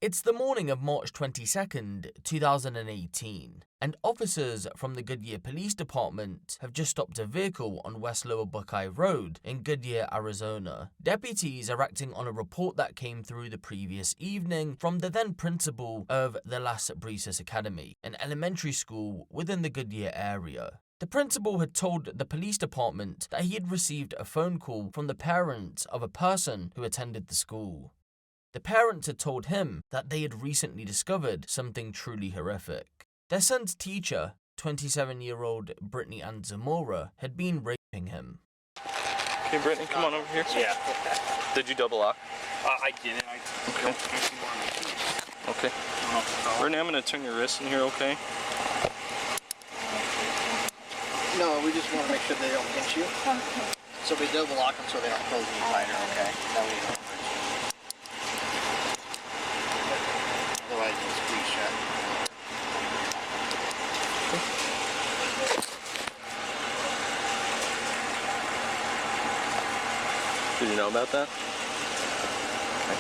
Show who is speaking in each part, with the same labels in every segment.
Speaker 1: It's the morning of March 22nd, 2018, and officers from the Goodyear Police Department have just stopped a vehicle on W Lower Buckeye Road in Goodyear, Arizona. Deputies are acting on a report that came through the previous evening from the then principal of the Las Brisas Academy, an elementary school within the Goodyear area. The principal had told the police department that he had received a phone call from the parents of a person who attended the school. The parents had told him that they had recently discovered something truly horrific. Their son's teacher, 27-year-old Brittany Zamora, had been raping him.
Speaker 2: Hey Brittany, come on over here.
Speaker 3: Yeah.
Speaker 2: Did you double lock?
Speaker 3: I didn't. I don't actually want my keys.
Speaker 2: Okay. Brittany, I'm going to turn your wrist in here, okay?
Speaker 4: No, we just want to make sure they don't pinch you.
Speaker 5: Okay.
Speaker 4: So we double lock them so they don't close any tighter, okay? That way you don't hurt you. Otherwise you'll squeeze shut.
Speaker 2: Did you know about that? Okay.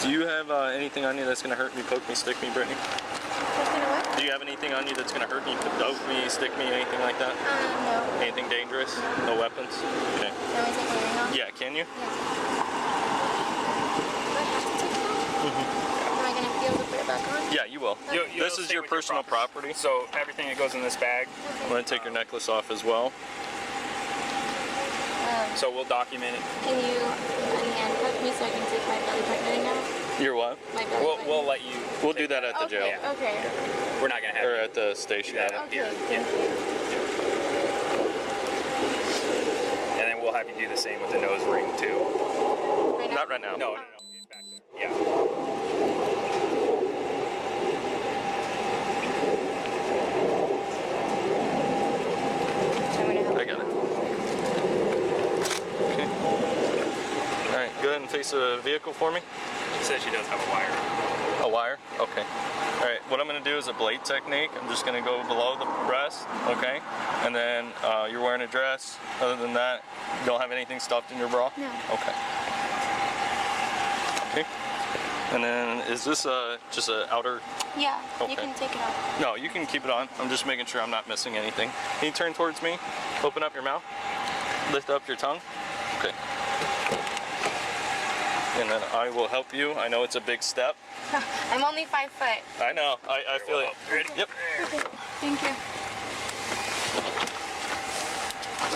Speaker 2: Do you have anything on you that's going to hurt me, poke me, stick me, Brittany?
Speaker 5: What?
Speaker 2: Do you have anything on you that's going to hurt me, poke me, stick me, anything like that?
Speaker 5: No.
Speaker 2: Anything dangerous? No weapons? Okay.
Speaker 5: Can we take the ring off?
Speaker 2: Yeah, can you?
Speaker 5: Yeah. Do I have to take it off? Am I going to be able to put it back on?
Speaker 2: Yeah, you will. This is your personal property.
Speaker 3: So everything that goes in this bag.
Speaker 2: I'm going to take your necklace off as well.
Speaker 3: So we'll document it.
Speaker 5: Can you handcuff me so I can take my belly button ring out?
Speaker 2: Your what?
Speaker 5: My belly button.
Speaker 3: We'll let you.
Speaker 2: We'll do that at the jail.
Speaker 3: Yeah.
Speaker 5: Okay.
Speaker 3: We're not gonna have
Speaker 2: Or
Speaker 3: you
Speaker 2: at the
Speaker 3: do
Speaker 2: station.
Speaker 3: that up here.
Speaker 5: Okay.
Speaker 3: Yeah. And then we'll have you do the same with the nose ring too.
Speaker 5: Right now?
Speaker 2: Not right now.
Speaker 3: No. It's back there. Yeah.
Speaker 5: I'm going to help.
Speaker 2: I got it. Okay. Alright, go ahead and face the vehicle for me.
Speaker 3: She says she does have a wire.
Speaker 2: A wire? Okay. Alright, what I'm going to do is a blade technique. I'm just going to go below the breast, okay? And then you're wearing a dress. Other than that, you don't have anything stuffed in your bra?
Speaker 5: No.
Speaker 2: Okay. Okay. And then is this just an outer?
Speaker 5: Yeah,
Speaker 2: Okay.
Speaker 5: you can take it off.
Speaker 2: No, you can keep it on. I'm just making sure I'm not missing anything. Can you turn towards me? Open up your mouth. Lift up your tongue. Okay. And then I will help you. I know it's a big step.
Speaker 5: I'm only 5 foot.
Speaker 2: I know. I feel it.
Speaker 3: Ready?
Speaker 2: Yep.
Speaker 5: Okay. Thank you.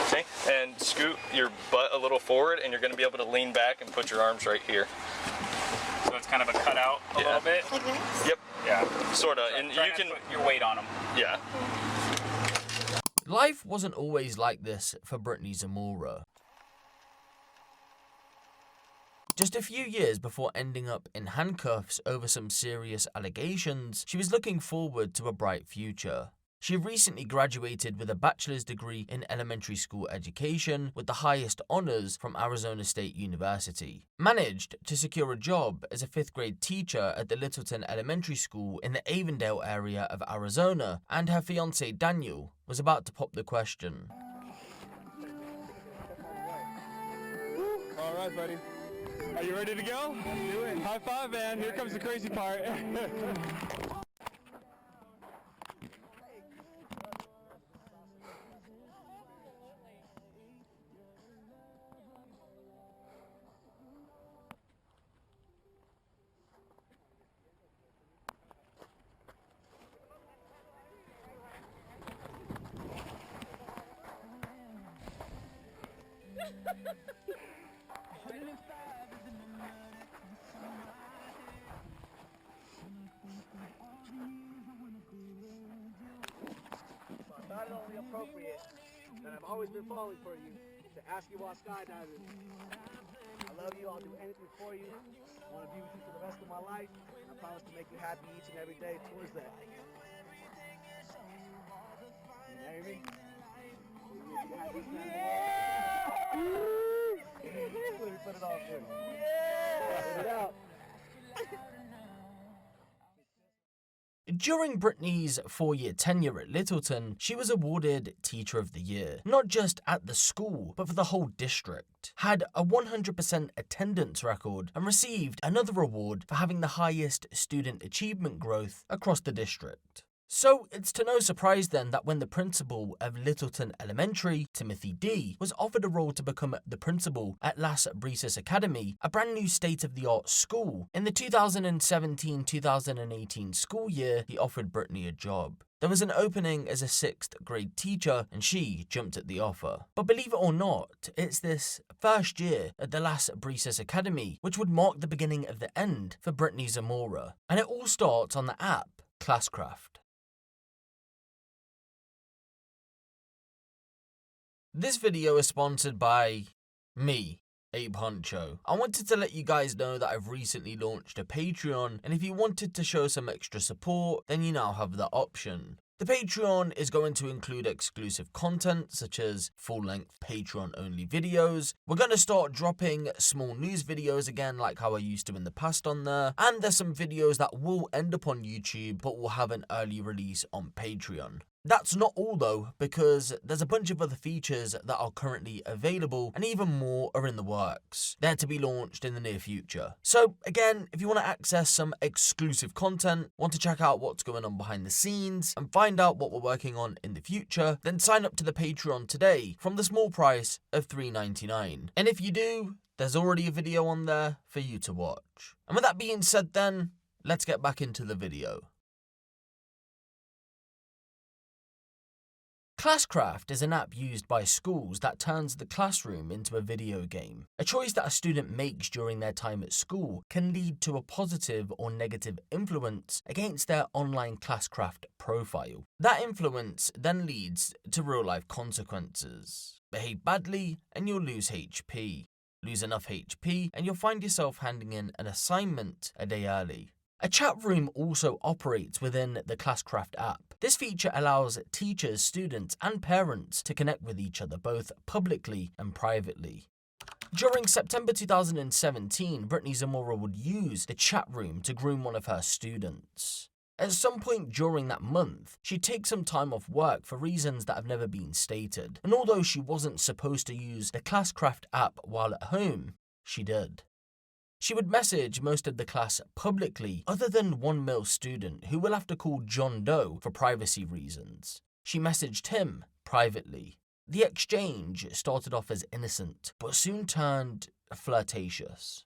Speaker 2: Okay. And scoot your butt a little forward, and you're going to be able to lean back and put your arms right here.
Speaker 3: So it's kind of a cutout a little bit.
Speaker 5: Like this?
Speaker 2: Yep.
Speaker 3: Yeah.
Speaker 2: Sort of. And
Speaker 3: Try
Speaker 2: you
Speaker 3: not
Speaker 2: can.
Speaker 3: to put your weight on them.
Speaker 2: Yeah.
Speaker 1: Life wasn't always like this for Brittany Zamora. Just a few years before ending up in handcuffs over some serious allegations, she was looking forward to a bright future. She recently graduated with a bachelor's degree in elementary school education with the highest honors from Arizona State University, managed to secure a job as a 5th grade teacher at the Littleton Elementary School in the Avondale area of Arizona, and her fiance Daniel was about to pop the question.
Speaker 6: All right, buddy. Are you ready to go? Let's do it. High five, man. Here comes the crazy part.
Speaker 7: I thought it only appropriate that I've always been falling for you to ask you while skydiving. I love you. I'll do anything for you. I want to be with you for the rest of my life. And I promise to make you happy each and every day towards that. You marry me? Let me put it off for you. Put it out.
Speaker 1: During Brittany's 4-year tenure at Littleton, she was awarded Teacher of the Year, not just at the school, but for the whole district, had a 100% attendance record, and received another award for having the highest student achievement growth across the district. So it's to no surprise then that when the principal of Littleton Elementary, Timothy D., was offered a role to become the principal at Las Brisas Academy, a brand new state-of-the-art school, in the 2017-2018 school year, he offered Brittany a job. There was an opening as a 6th grade teacher, and she jumped at the offer. But believe it or not, it's this first year at the Las Brisas Academy which would mark the beginning of the end for Brittany Zamora. And it all starts on the app Classcraft. This video is sponsored by me, Abe Huncho. I wanted to let you guys know that I've recently launched a Patreon, and if you wanted to show some extra support, then you now have the option. The Patreon is going to include exclusive content such as full-length Patreon-only videos. We're going to start dropping small news videos again like how I used to in the past on there. And there's some videos that will end up on YouTube but will have an early release on Patreon. That's not all though, because there's a bunch of other features that are currently available and even more are in the works. They're to be launched in the near future. So again, if you want to access some exclusive content, want to check out what's going on behind the scenes, and find out what we're working on in the future, then sign up to the Patreon today from the small price of $3.99. And if you do, there's already a video on there for you to watch. And with that being said then, let's get back into the video. Classcraft is an app used by schools that turns the classroom into a video game. A choice that a student makes during their time at school can lead to a positive or negative influence against their online Classcraft profile. That influence then leads to real-life consequences. Behave badly and you'll lose HP. Lose enough HP and you'll find yourself handing in an assignment a day early. A chat room also operates within the Classcraft app. This feature allows teachers, students, and parents to connect with each other both publicly and privately. During September 2017, Brittany Zamora would use the chat room to groom one of her students. At some point during that month, she'd take some time off work for reasons that have never been stated, and although she wasn't supposed to use the Classcraft app while at home, she did. She would message most of the class publicly, other than one male student who we'll have to call John Doe for privacy reasons. She messaged him privately. The exchange started off as innocent, but soon turned flirtatious.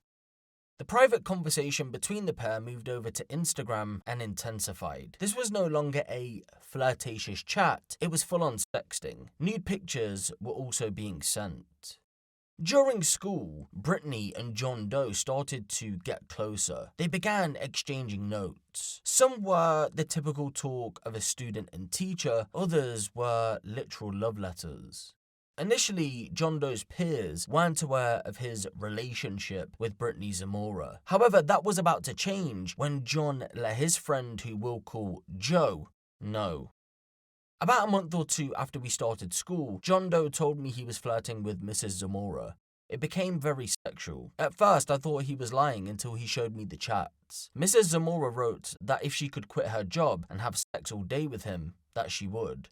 Speaker 1: The private conversation between the pair moved over to Instagram and intensified. This was no longer a flirtatious chat, it was full-on sexting. Nude pictures were also being sent. During school, Brittany and John Doe started to get closer. They began exchanging notes. Some were the typical talk of a student and teacher, others were literal love letters. Initially, John Doe's peers weren't aware of his relationship with Brittany Zamora. However, that was about to change when John let his friend, who we'll call Joe, know. About a month or two after we started school, John Doe told me he was flirting with Mrs. Zamora. It became very sexual. At first, I thought he was lying until he showed me the chats. Mrs. Zamora wrote that if she could quit her job and have sex all day with him, that she would.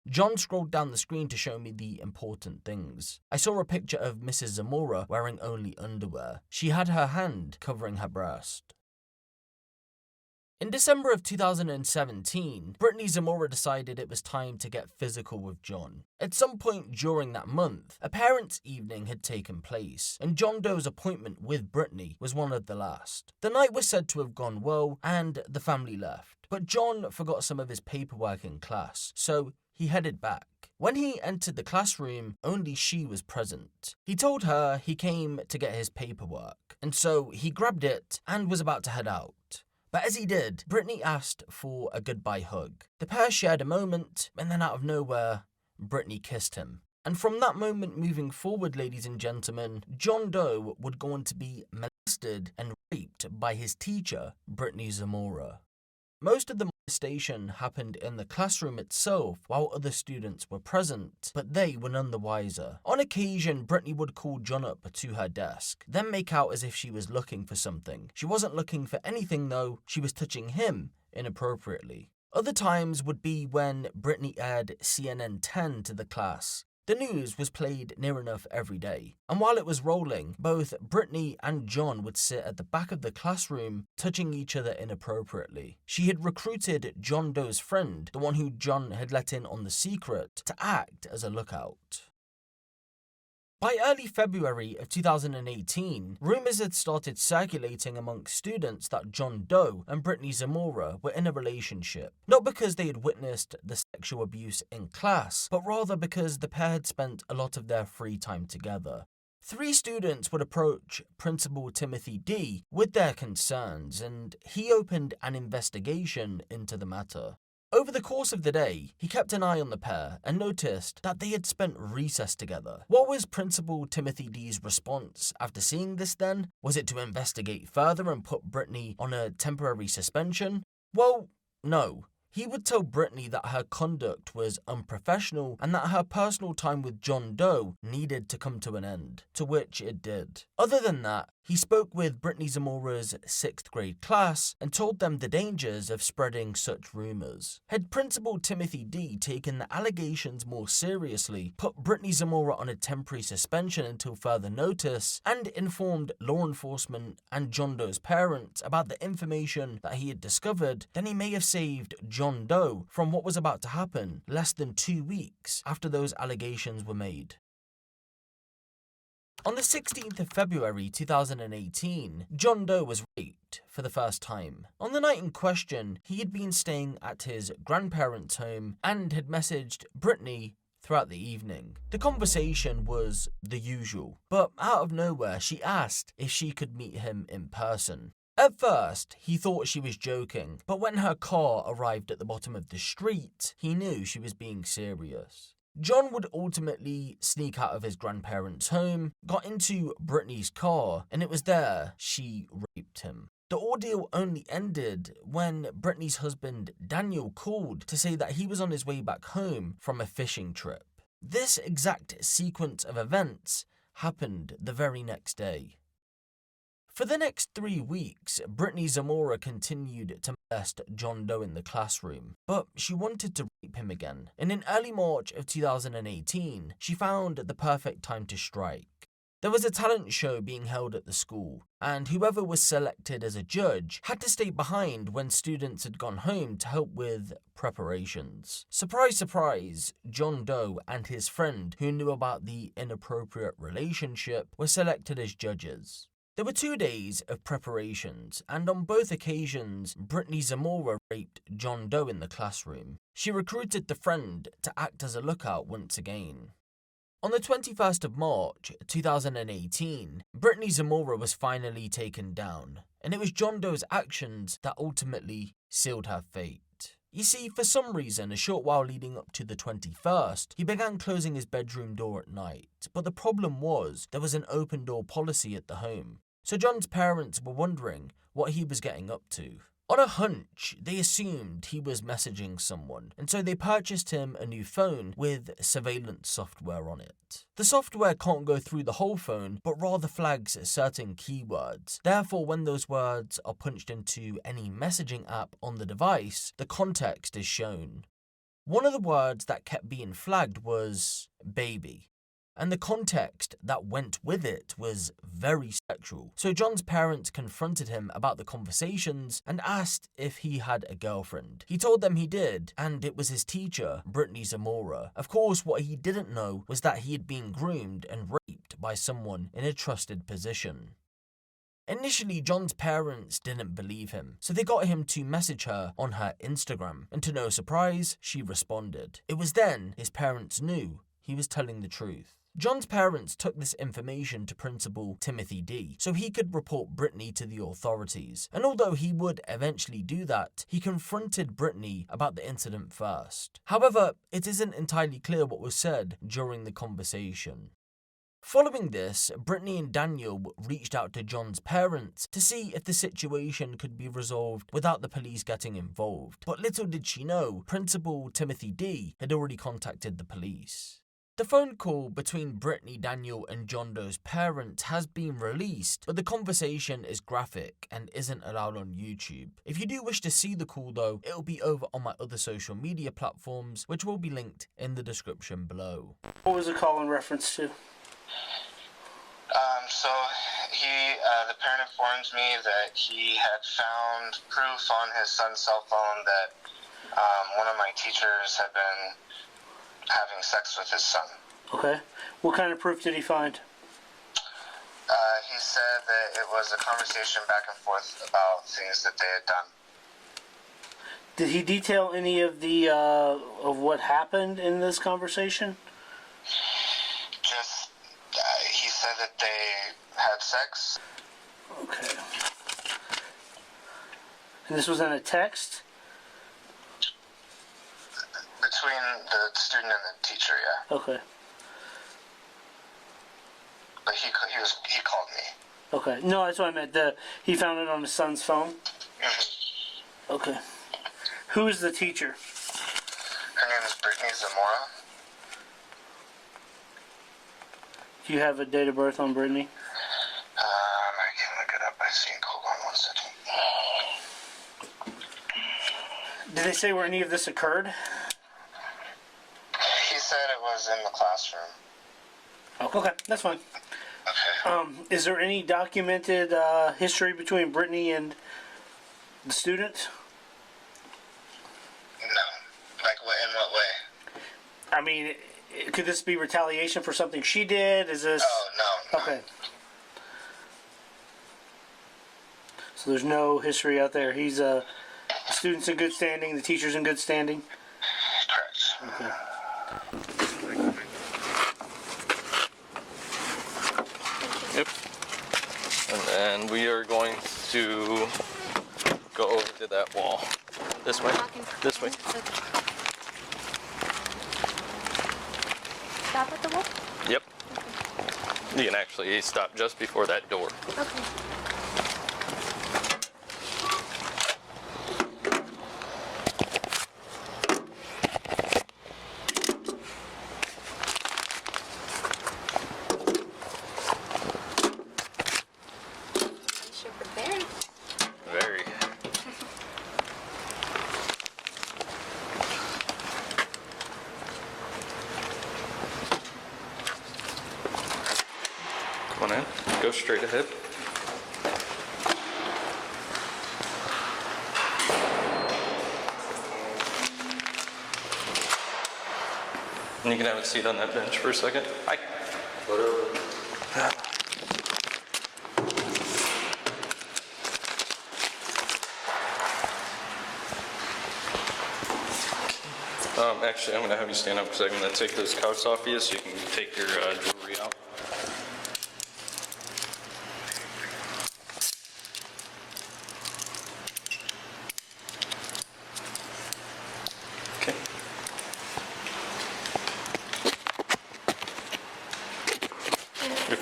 Speaker 1: John scrolled down the screen to show me the important things. I saw a picture of Mrs. Zamora wearing only underwear. She had her hand covering her breast. In December of 2017, Brittany Zamora decided it was time to get physical with John. At some point during that month, a parents' evening had taken place, and John Doe's appointment with Brittany was one of the last. The night was said to have gone well, and the family left. But John forgot some of his paperwork in class, so he headed back. When he entered the classroom, only she was present. He told her he came to get his paperwork, and so he grabbed it and was about to head out. But as he did, Brittany asked for a goodbye hug. The pair shared a moment, and then out of nowhere, Brittany kissed him. And from that moment moving forward, ladies and gentlemen, John Doe would go on to be molested and raped by his teacher, Brittany Zamora. Most of the molestation happened in the classroom itself while other students were present, but they were none the wiser. On occasion, Brittany would call John up to her desk, then make out as if she was looking for something. She wasn't looking for anything though, she was touching him inappropriately. Other times would be when Brittany aired CNN 10 to the class. The news was played near enough every day, and while it was rolling, both Brittany and John would sit at the back of the classroom, touching each other inappropriately. She had recruited John Doe's friend, the one who John had let in on the secret, to act as a lookout. By early February of 2018, rumours had started circulating amongst students that John Doe and Brittany Zamora were in a relationship. Not because they had witnessed the sexual abuse in class, but rather because the pair had spent a lot of their free time together. 3 students would approach Principal Timothy D with their concerns, and he opened an investigation into the matter. Over the course of the day, he kept an eye on the pair and noticed that they had spent recess together. What was Principal Timothy D's response after seeing this then? Was it to investigate further and put Brittany on a temporary suspension? Well, no. He would tell Brittany that her conduct was unprofessional and that her personal time with John Doe needed to come to an end, to which it did. Other than that, he spoke with Brittany Zamora's 6th grade class and told them the dangers of spreading such rumours. Had Principal Timothy D taken the allegations more seriously, put Brittany Zamora on a temporary suspension until further notice, and informed law enforcement and John Doe's parents about the information that he had discovered, then he may have saved John Doe from what was about to happen less than 2 weeks after those allegations were made. On the 16th of February 2018, John Doe was raped for the first time. On the night in question, he had been staying at his grandparents' home and had messaged Brittany throughout the evening. The conversation was the usual, but out of nowhere she asked if she could meet him in person. At first, he thought she was joking, but when her car arrived at the bottom of the street, he knew she was being serious. John would ultimately sneak out of his grandparents' home, got into Brittany's car, and it was there she raped him. The ordeal only ended when Brittany's husband Daniel called to say that he was on his way back home from a fishing trip. This exact sequence of events happened the very next day. For the next 3 weeks, Brittany Zamora continued to molest John Doe in the classroom, but she wanted to rape him again. And in early March of 2018, she found the perfect time to strike. There was a talent show being held at the school, and whoever was selected as a judge had to stay behind when students had gone home to help with preparations. Surprise, surprise, John Doe and his friend who knew about the inappropriate relationship were selected as judges. There were 2 days of preparations, and on both occasions, Brittany Zamora raped John Doe in the classroom. She recruited the friend to act as a lookout once again. On the 21st of March 2018, Brittany Zamora was finally taken down, and it was John Doe's actions that ultimately sealed her fate. You see, for some reason, a short while leading up to the 21st, he began closing his bedroom door at night, but the problem was there was an open door policy at the home. So John's parents were wondering what he was getting up to. On a hunch, they assumed he was messaging someone, and so they purchased him a new phone with surveillance software on it. The software can't go through the whole phone, but rather flags certain keywords. Therefore, when those words are punched into any messaging app on the device, the context is shown. One of the words that kept being flagged was baby. And the context that went with it was very sexual. So John's parents confronted him about the conversations and asked if he had a girlfriend. He told them he did, and it was his teacher, Brittany Zamora. Of course, what he didn't know was that he had been groomed and raped by someone in a trusted position. Initially, John's parents didn't believe him, so they got him to message her on her Instagram, and to no surprise, she responded. It was then his parents knew he was telling the truth. John's parents took this information to Principal Timothy D so he could report Brittany to the authorities, and although he would eventually do that, he confronted Brittany about the incident first. However, it isn't entirely clear what was said during the conversation. Following this, Brittany and Daniel reached out to John's parents to see if the situation could be resolved without the police getting involved, but little did she know, Principal Timothy D had already contacted the police. The phone call between Brittany, Daniel and John Doe's parents has been released, but the conversation is graphic and isn't allowed on YouTube. If you do wish to see the call though, it'll be over on my other social media platforms, which will be linked in the description below.
Speaker 7: What was the call in reference to?
Speaker 8: So the parent informs me that he had found proof on his son's cell phone that one of my teachers had been having sex with his son.
Speaker 7: Okay. What kind of proof did he find?
Speaker 8: He said that it was a conversation back and forth about things that they had done.
Speaker 7: Did he detail any of the of what happened in this conversation?
Speaker 8: Just, he said that they had sex.
Speaker 7: Okay. And this was in a text?
Speaker 8: Between the student and the teacher, yeah.
Speaker 7: Okay.
Speaker 8: But he called me.
Speaker 7: Okay. No, that's what I meant. He found it on his son's phone?
Speaker 8: Mm-hmm.
Speaker 7: Okay. Who is the teacher?
Speaker 8: Her name is Brittany Zamora.
Speaker 7: Do you have a date of birth on Brittany?
Speaker 8: I can look it up. I think. Hold on 1 second.
Speaker 7: Did they say where any of this occurred?
Speaker 8: He said it was in the classroom.
Speaker 7: Oh, okay. That's fine.
Speaker 8: Okay.
Speaker 7: Is there any documented history between Brittany and the student?
Speaker 8: No. Like, in what way?
Speaker 7: I mean, could this be retaliation for something she did? Is this...
Speaker 8: Oh, no.
Speaker 7: Okay. So there's no history out there. He's the student's in good standing, the teacher's in good standing?
Speaker 8: Correct.
Speaker 7: Okay.
Speaker 2: Yep. And then we are going to go over to that wall. This way. This way.
Speaker 5: Stop at the wall?
Speaker 2: Yep. You can actually stop just before that door.
Speaker 5: Okay.
Speaker 2: Very. Come on in. Go straight ahead. And you can have a seat on that bench for a second. Hi. Actually, I'm going to have you stand up because I'm going to take those cuffs off you so you can take your jewelry out. Okay.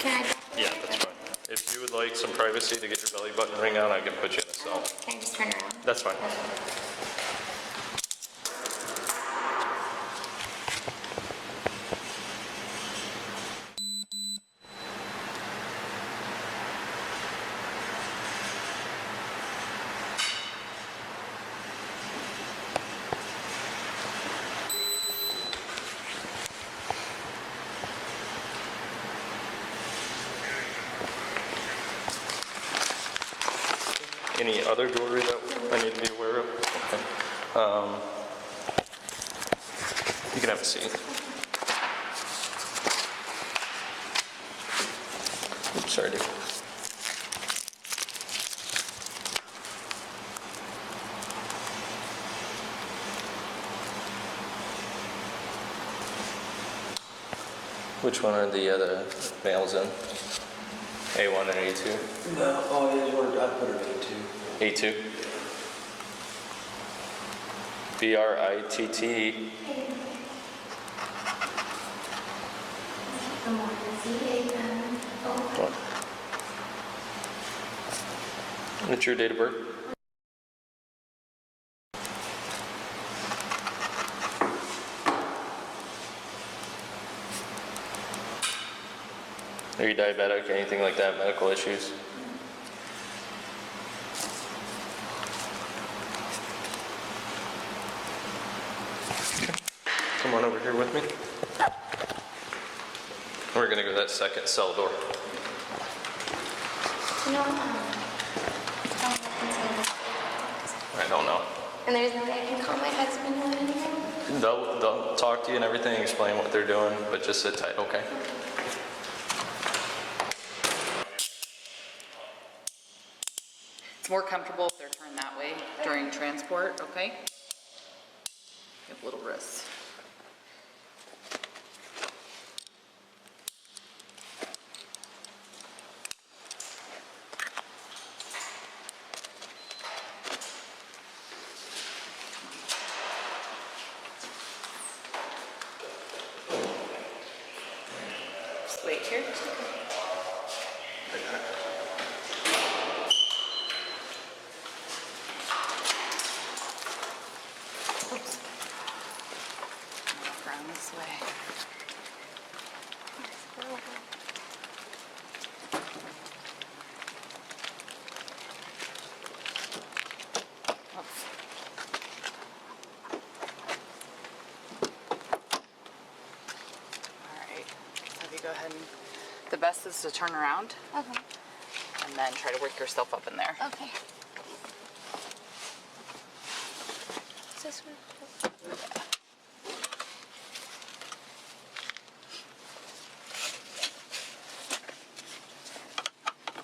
Speaker 5: Can I?
Speaker 2: Yeah, that's fine. If you would like some privacy to get your belly button ring out, I can put you in a cell.
Speaker 5: Can I just turn around?
Speaker 2: That's fine. Any other jewelry that I need to be aware of? Okay. You can have a seat. Oops, sorry, dude. Which one are the other males in? A1 and A2?
Speaker 9: No, oh yeah, you wanted, I'd put her in A2.
Speaker 2: A2? B-R-I-T-T. What? What's your date of birth? Are you diabetic? Anything like that? Medical issues? Come on over here with me. We're gonna go to that second cell door.
Speaker 5: No.
Speaker 2: I don't know.
Speaker 5: And there's no way I can call my husband or anything?
Speaker 2: They'll talk to you and everything, explain what they're doing, but just sit tight, okay?
Speaker 10: It's more comfortable if they're turned that way during transport, okay? You have little wrists. Just wait here. Oops. Around this way. Oops. All right. So if you go ahead and the best is to turn around
Speaker 5: Okay.
Speaker 10: and then try to work yourself up in there.
Speaker 5: Okay. Is this one?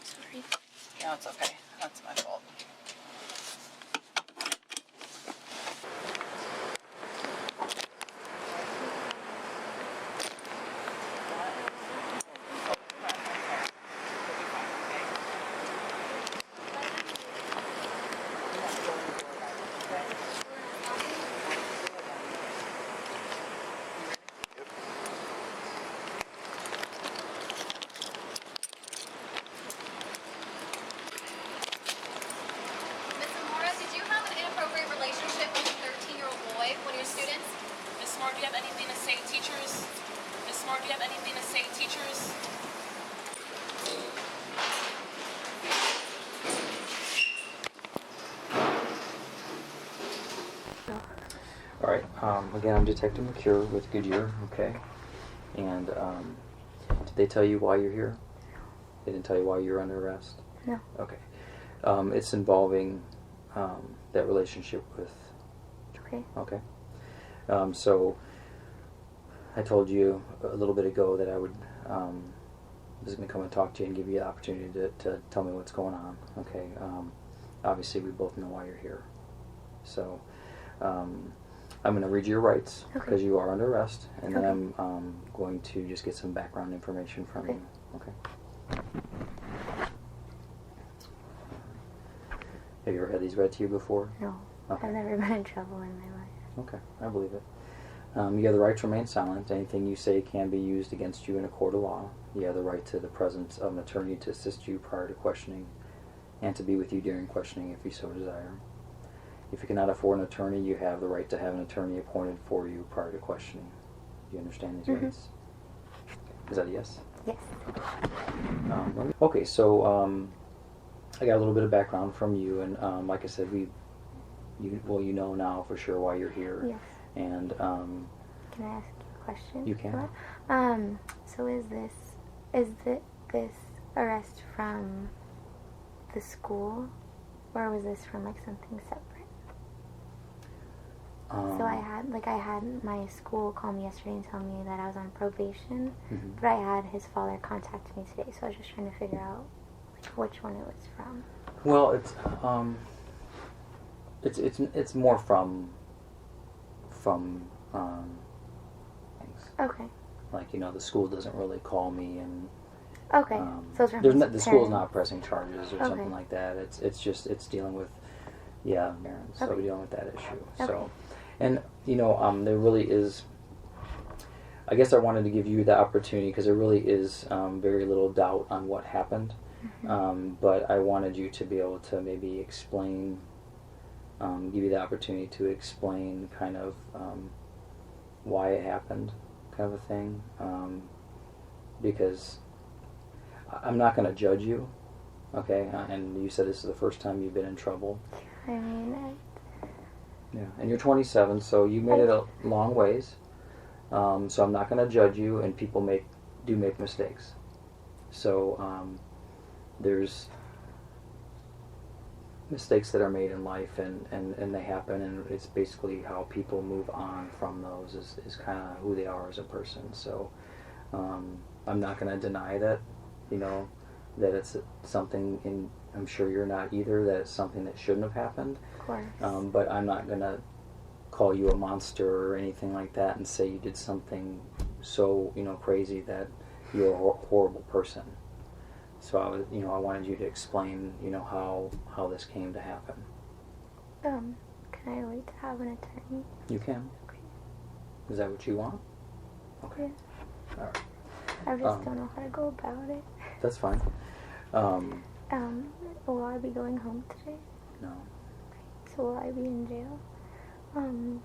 Speaker 5: Sorry.
Speaker 10: No, it's okay. That's my fault.
Speaker 11: Ms. Zamora, did you have an inappropriate relationship with a 13-year-old boy, one of your students?
Speaker 12: Miss Moore, do you have anything to say to teachers? Miss Moore, do you have anything to say to teachers?
Speaker 9: All right. Again, I'm Detective McCure with Goodyear. Okay. And did they tell you why you're here? They didn't tell you why you're under arrest?
Speaker 5: No.
Speaker 9: Okay. It's involving that relationship with.
Speaker 5: Okay.
Speaker 9: Okay. So I told you a little bit ago that I would was going to come and talk to you and give you the opportunity to tell me what's going on. Okay. Obviously, we both know why you're here. So I'm going to read you your rights because you are under arrest, and then I'm going to just get some background information from you. Okay. Have you ever had these read to you before?
Speaker 5: No.
Speaker 9: Okay.
Speaker 5: I've never been in trouble in my life.
Speaker 9: Okay, I believe it. You have the right to remain silent. Anything you say can be used against you in a court of law. You have the right to the presence of an attorney to assist you prior to questioning and to be with you during questioning if you so desire. If you cannot afford an attorney, you have the right to have an attorney appointed for you prior to questioning. Do you understand these rights? Is that a yes?
Speaker 5: Yes.
Speaker 9: Okay, so I got a little bit of background from you, and like I said, you know now for sure why you're here.
Speaker 5: Yes.
Speaker 9: And
Speaker 5: Can I ask you a question?
Speaker 9: You can.
Speaker 5: So is this arrest from the school, or was this from like something separate? So I had my school call me yesterday and tell me that I was on probation, but I had his father contact me today, so I was just trying to figure out like which one it was from.
Speaker 9: Well, it's more from things.
Speaker 5: Okay.
Speaker 9: Like, the school doesn't really call me, and
Speaker 5: Okay. So it's from
Speaker 9: the school's not pressing charges or something like that. It's dealing with parents. So we're dealing with that issue.
Speaker 5: Okay.
Speaker 9: So, and there really is. I guess I wanted to give you the opportunity because there really is very little doubt on what happened, but I wanted you to be able to maybe explain, give you the opportunity to explain kind of why it happened, kind of a thing, because I'm not going to judge you, okay? And you said this is the first time you've been in trouble.
Speaker 5: I mean,
Speaker 9: Yeah, and you're 27, so you made it a long ways. So I'm not going to judge you, and people do make mistakes. So there's mistakes that are made in life, and they happen, and it's basically how people move on from those is kind of who they are as a person. So I'm not going to deny that, that it's something, I'm sure you're not either, that it's something that shouldn't have happened.
Speaker 5: of course.
Speaker 9: But I'm not going to call you a monster or anything like that and say you did something so, crazy that you're a horrible person. So I wanted you to explain, how this came to happen.
Speaker 5: Can I wait to have an attorney?
Speaker 9: You can.
Speaker 5: Okay.
Speaker 9: Is that what you want? Okay.
Speaker 5: Yeah.
Speaker 9: All right.
Speaker 5: I just don't know how to go about it.
Speaker 9: That's fine.
Speaker 5: Will I be going home today?
Speaker 9: No.
Speaker 5: So will I be in jail? Do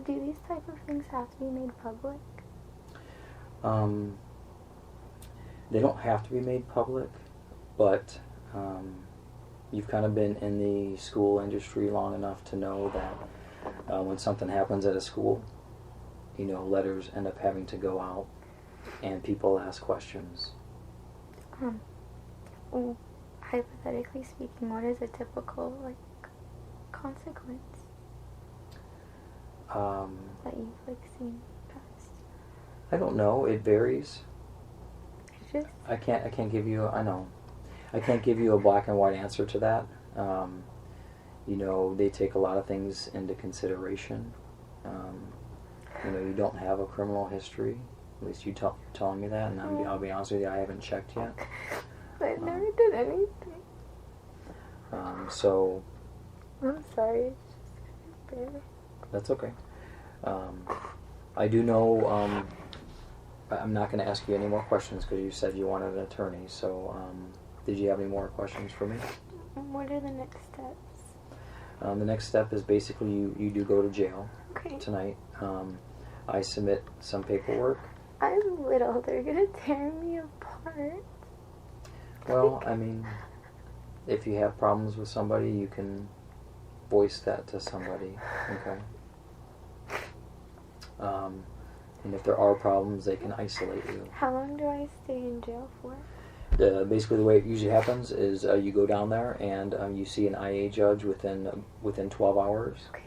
Speaker 5: these type of things have to be made public?
Speaker 9: They don't have to be made public, but you've kind of been in the school industry long enough to know that when something happens at a school, letters end up having to go out and people ask questions.
Speaker 5: Hypothetically speaking, what is a typical, consequence that you've, seen past?
Speaker 9: I don't know. It varies.
Speaker 5: It's just...
Speaker 9: I can't give you, I know. I can't give you a black and white answer to that. They take a lot of things into consideration. You don't have a criminal history. At least you're telling me that, and I'll be honest with you, I haven't checked yet.
Speaker 5: I never did anything.
Speaker 9: So...
Speaker 5: I'm sorry, it's just bad.
Speaker 9: That's okay. I do know, I'm not going to ask you any more questions because you said you wanted an attorney, so did you have any more questions for me?
Speaker 5: What are the next steps?
Speaker 9: The next step is basically you do go to jail tonight. I submit some paperwork.
Speaker 5: I'm little, they're going to tear me apart.
Speaker 9: Well, if you have problems with somebody, you can voice that to somebody, okay? And if there are problems, they can isolate you.
Speaker 5: How long do I stay in jail for?
Speaker 9: Basically, the way it usually happens is you go down there and you see an IA judge within 12 hours.
Speaker 5: Okay.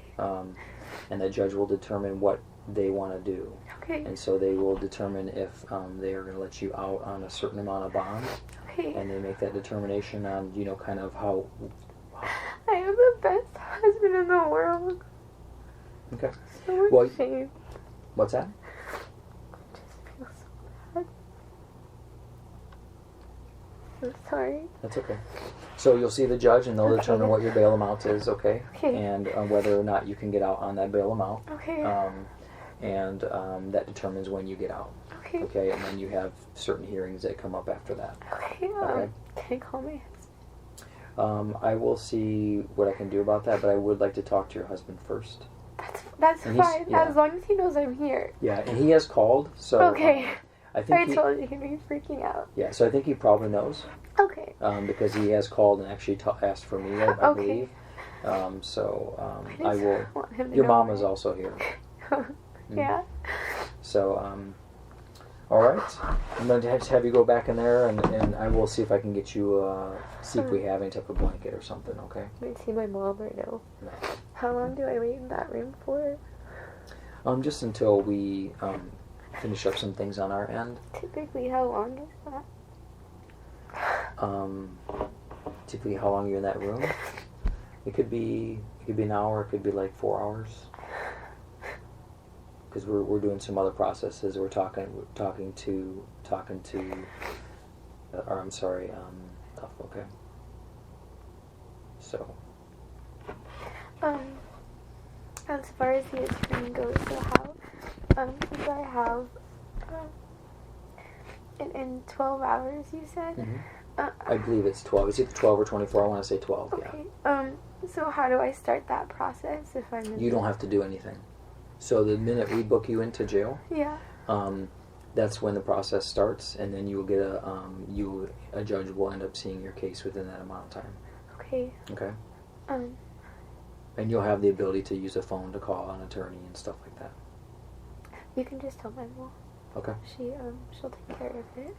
Speaker 9: And that judge will determine what they want to do.
Speaker 5: Okay.
Speaker 9: And so they will determine if they are going to let you out on a certain amount of bond.
Speaker 5: Okay.
Speaker 9: And they make that determination on, kind of how...
Speaker 5: I have the best husband in the world.
Speaker 9: Okay.
Speaker 5: So much shame.
Speaker 9: What's that?
Speaker 5: I just feel so bad. I'm sorry.
Speaker 9: That's okay. So you'll see the judge and they'll determine what your bail amount is, okay?
Speaker 5: Okay.
Speaker 9: And whether or not you can get out on that bail amount.
Speaker 5: Okay.
Speaker 9: And that determines when you get out.
Speaker 5: Okay.
Speaker 9: Okay, and then you have certain hearings that come up after that.
Speaker 5: Okay.
Speaker 9: Okay.
Speaker 5: Can you call me?
Speaker 9: I will see what I can do about that, but I would like to talk to your husband first.
Speaker 5: That's fine,
Speaker 9: yeah.
Speaker 5: as long as he knows I'm here.
Speaker 9: Yeah, and he has called, so...
Speaker 5: Okay.
Speaker 9: I
Speaker 5: told you he'd be freaking out.
Speaker 9: Yeah, so I think he probably knows.
Speaker 5: Okay.
Speaker 9: Because he has called and actually asked for me, I believe. So I will... Your mom is also here.
Speaker 5: Yeah.
Speaker 9: So, all right. I'm going to have you go back in there, and I will see if I can get you, see if we have any type of blanket or something, okay?
Speaker 5: Can I see my mom or no?
Speaker 9: No.
Speaker 5: How long do I wait in that room for?
Speaker 9: Just until we finish up some things on our end.
Speaker 5: Typically, how long is that?
Speaker 9: Typically, how long you're in that room? It could be an hour. It could be like 4 hours. Because we're doing some other processes. We're talking to. Okay. So.
Speaker 5: As far as the attorney goes, so how, since I have, in 12 hours, you said?
Speaker 9: Mm-hmm. I believe it's 12. It's either 12 or 24. I want to say 12,
Speaker 5: okay.
Speaker 9: Yeah.
Speaker 5: So how do I start that process if I'm in...
Speaker 9: You don't have to do anything. So the minute we book you into jail,
Speaker 5: yeah.
Speaker 9: that's when the process starts, and then you will get a judge will end up seeing your case within that amount of time.
Speaker 5: Okay.
Speaker 9: Okay. And you'll have the ability to use a phone to call an attorney and stuff like that.
Speaker 5: You can just tell my mom.
Speaker 9: Okay.
Speaker 5: She'll take care of it.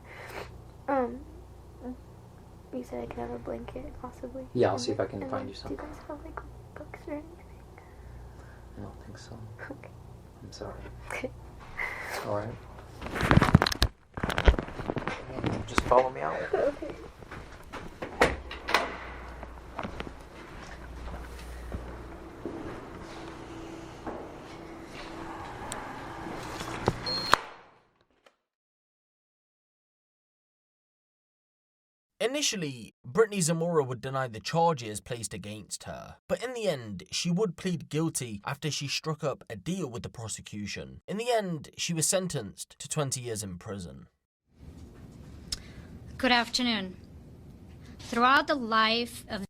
Speaker 5: You said I could have a blanket, possibly.
Speaker 9: Yeah, I'll see if I can find you some.
Speaker 5: Do you guys have like books or anything?
Speaker 9: I don't think so.
Speaker 5: Okay.
Speaker 9: I'm sorry.
Speaker 5: Okay.
Speaker 9: All right. Just follow me out.
Speaker 5: Okay.
Speaker 1: Initially, Brittany Zamora would deny the charges placed against her, but in the end, she would plead guilty after she struck up a deal with the prosecution. In the end, she was sentenced to 20 years in prison.
Speaker 13: Good afternoon. Throughout the life of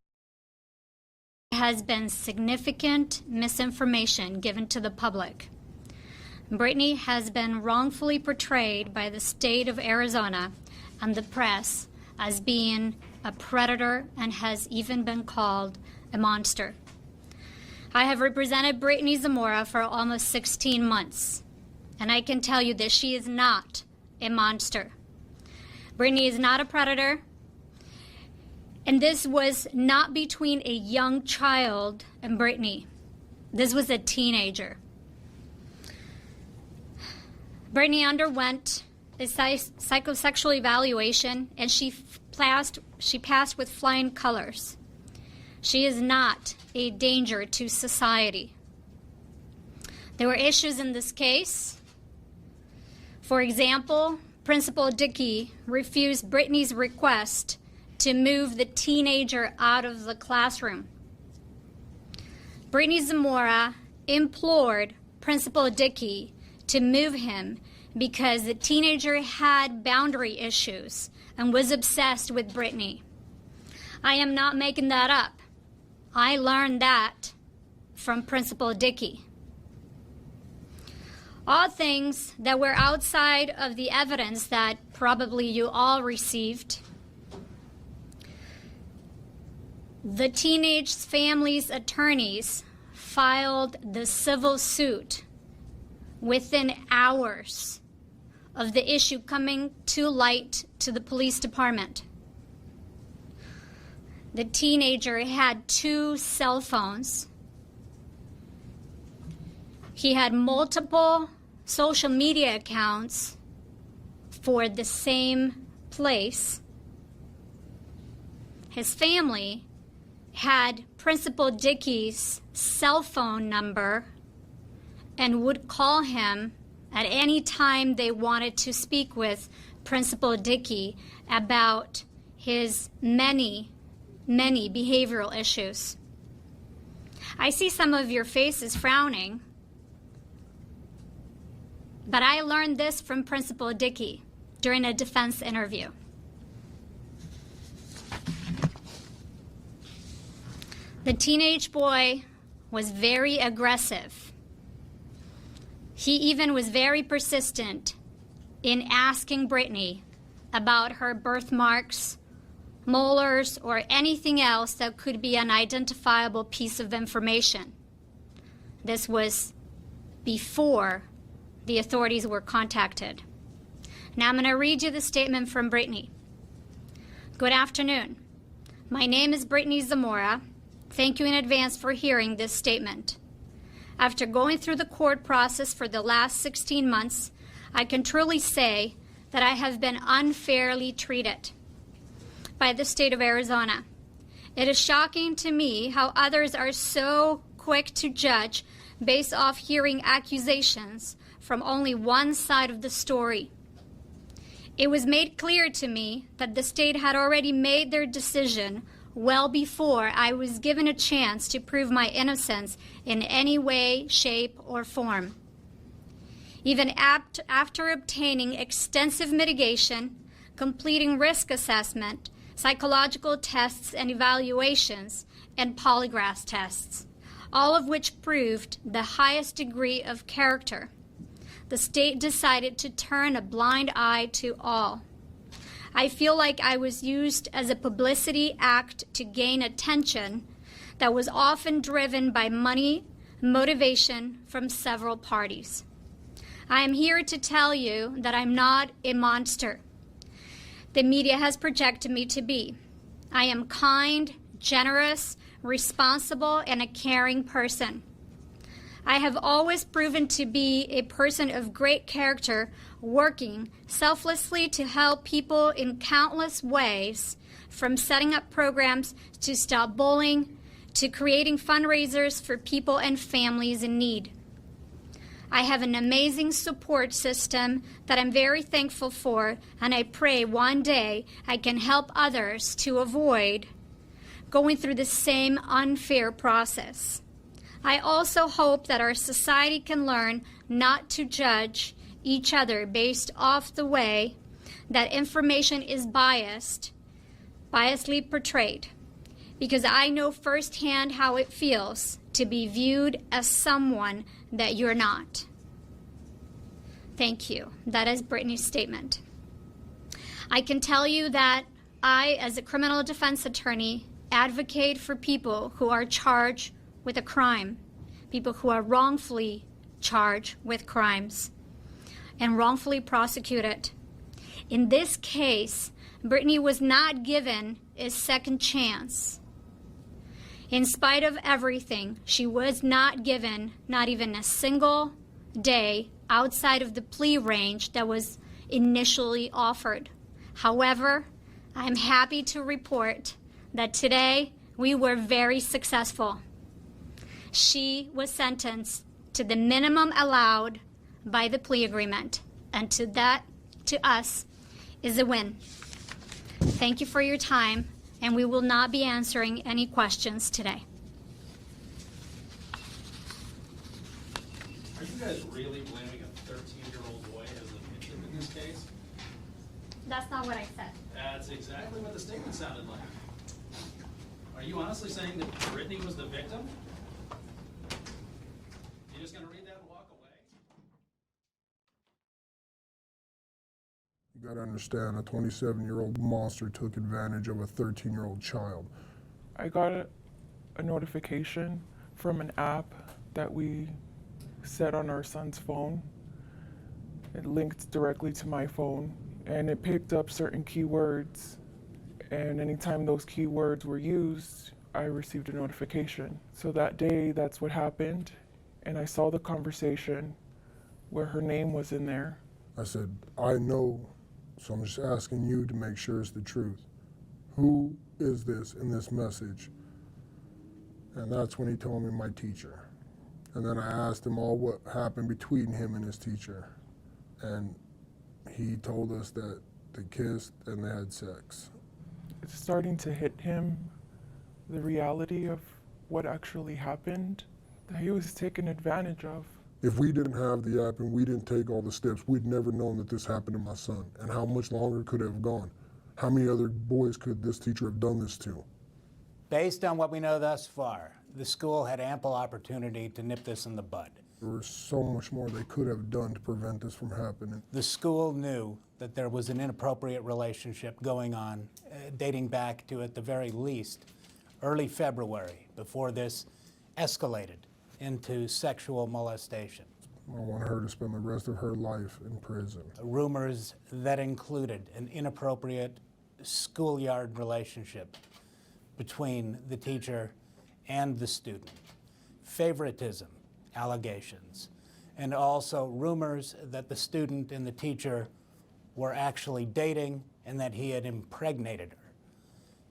Speaker 13: has been significant misinformation given to the public. Brittany has been wrongfully portrayed by the state of Arizona and the press as being a predator and has even been called a monster. I have represented Brittany Zamora for almost 16 months, and I can tell you that she is not a monster. Brittany is not a predator, and this was not between a young child and Brittany. This was a teenager. Brittany underwent a psychosexual evaluation, and she passed with flying colors. She is not a danger to society. There were issues in this case. For example, Principal Dickey refused Brittany's request to move the teenager out of the classroom. Brittany Zamora implored Principal Dickey to move him because the teenager had boundary issues and was obsessed with Brittany. I am not making that up. I learned that from Principal Dickey. All things that were outside of the evidence that probably you all received. The teenage family's attorneys filed the civil suit within hours of the issue coming to light to the police department. The teenager had 2 cell phones. He had multiple social media accounts for the same place. His family had Principal Dickey's cell phone number and would call him at any time they wanted to speak with Principal Dickey about his many behavioral issues. I see some of your faces frowning, but I learned this from Principal Dickey during a defense interview. The teenage boy was very aggressive. He even was very persistent in asking Brittany about her birthmarks, molars, or anything else that could be an identifiable piece of information. This was before the authorities were contacted. Now I'm going to read you the statement from Brittany. Good afternoon. My name is Brittany Zamora. Thank you in advance for hearing this statement. After going through the court process for the last 16 months, I can truly say that I have been unfairly treated by the state of Arizona. It is shocking to me how others are so quick to judge based off hearing accusations from only one side of the story. It was made clear to me that the state had already made their decision well before I was given a chance to prove my innocence in any way, shape, or form. Even after obtaining extensive mitigation, completing risk assessment, psychological tests and evaluations, and polygraph tests, all of which proved the highest degree of character, the state decided to turn a blind eye to all. I feel like I was used as a publicity act to gain attention that was often driven by money motivation from several parties. I am here to tell you that I'm not a monster the media has projected me to be. I am kind, generous, responsible, and a caring person. I have always proven to be a person of great character, working selflessly to help people in countless ways, from setting up programs to stop bullying, to creating fundraisers for people and families in need. I have an amazing support system that I'm very thankful for, and I pray one day I can help others to avoid going through the same unfair process. I also hope that our society can learn not to judge each other based off the way that information is biasedly portrayed, because I know firsthand how it feels to be viewed as someone that you're not. Thank you. That is Brittany's statement. I can tell you that I, as a criminal defense attorney, advocate for people who are charged with a crime, people who are wrongfully charged with crimes and wrongfully prosecuted. In this case, Brittany was not given a second chance. In spite of everything, she was not given not even a single day outside of the plea range that was initially offered. However, I'm happy to report that today we were very successful. She was sentenced to the minimum allowed by the plea agreement, and to us, is a win. Thank you for your time, and we will not be answering any questions today.
Speaker 14: Are you guys really blaming a 13-year-old boy as a victim in this case?
Speaker 13: That's not what I said.
Speaker 14: That's exactly what the statement sounded like. Are you honestly saying that Brittany was the victim? You just gonna read that and walk away?
Speaker 15: You gotta understand, a 27-year-old monster took advantage of a 13-year-old child.
Speaker 16: I got a notification from an app that we set on our son's phone. It linked directly to my phone, and it picked up certain keywords, and anytime those keywords were used, I received a notification. So that day, that's what happened, and I saw the conversation where her name was in there.
Speaker 15: I said, I know, so I'm just asking you to make sure it's the truth. Who is this in this message? And that's when he told me my teacher. And then I asked him all what happened between him and his teacher. And he told us that they kissed and they had sex.
Speaker 16: It's starting to hit him, the reality of what actually happened, that he was taken advantage of.
Speaker 15: If we didn't have the app and we didn't take all the steps, we'd never known that this happened to my son. And how much longer could it have gone? How many other boys could this teacher have done this to?
Speaker 4: Based on what we know thus far, the school had ample opportunity to nip this in the bud.
Speaker 15: There was so much more they could have done to prevent this from happening.
Speaker 4: The school knew that there was an inappropriate relationship going on, dating back to, at the very least, early February, before this escalated into sexual molestation.
Speaker 15: I want her to spend the rest of her life in prison.
Speaker 4: Rumors that included an inappropriate schoolyard relationship between the teacher and the student, favoritism allegations, and also rumors that the student and the teacher were actually dating and that he had impregnated her.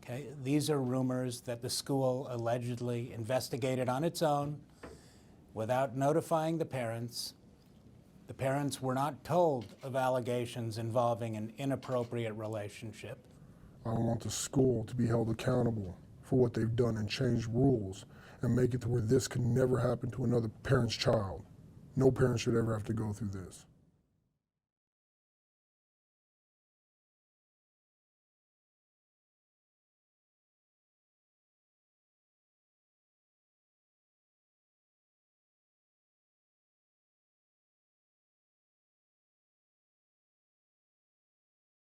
Speaker 4: Okay? These are rumors that the school allegedly investigated on its own without notifying the parents. The parents were not told of allegations involving an inappropriate relationship.
Speaker 15: I want the school to be held accountable for what they've done and change rules and make it to where this can never happen to another parent's child. No parent should ever have to go through this.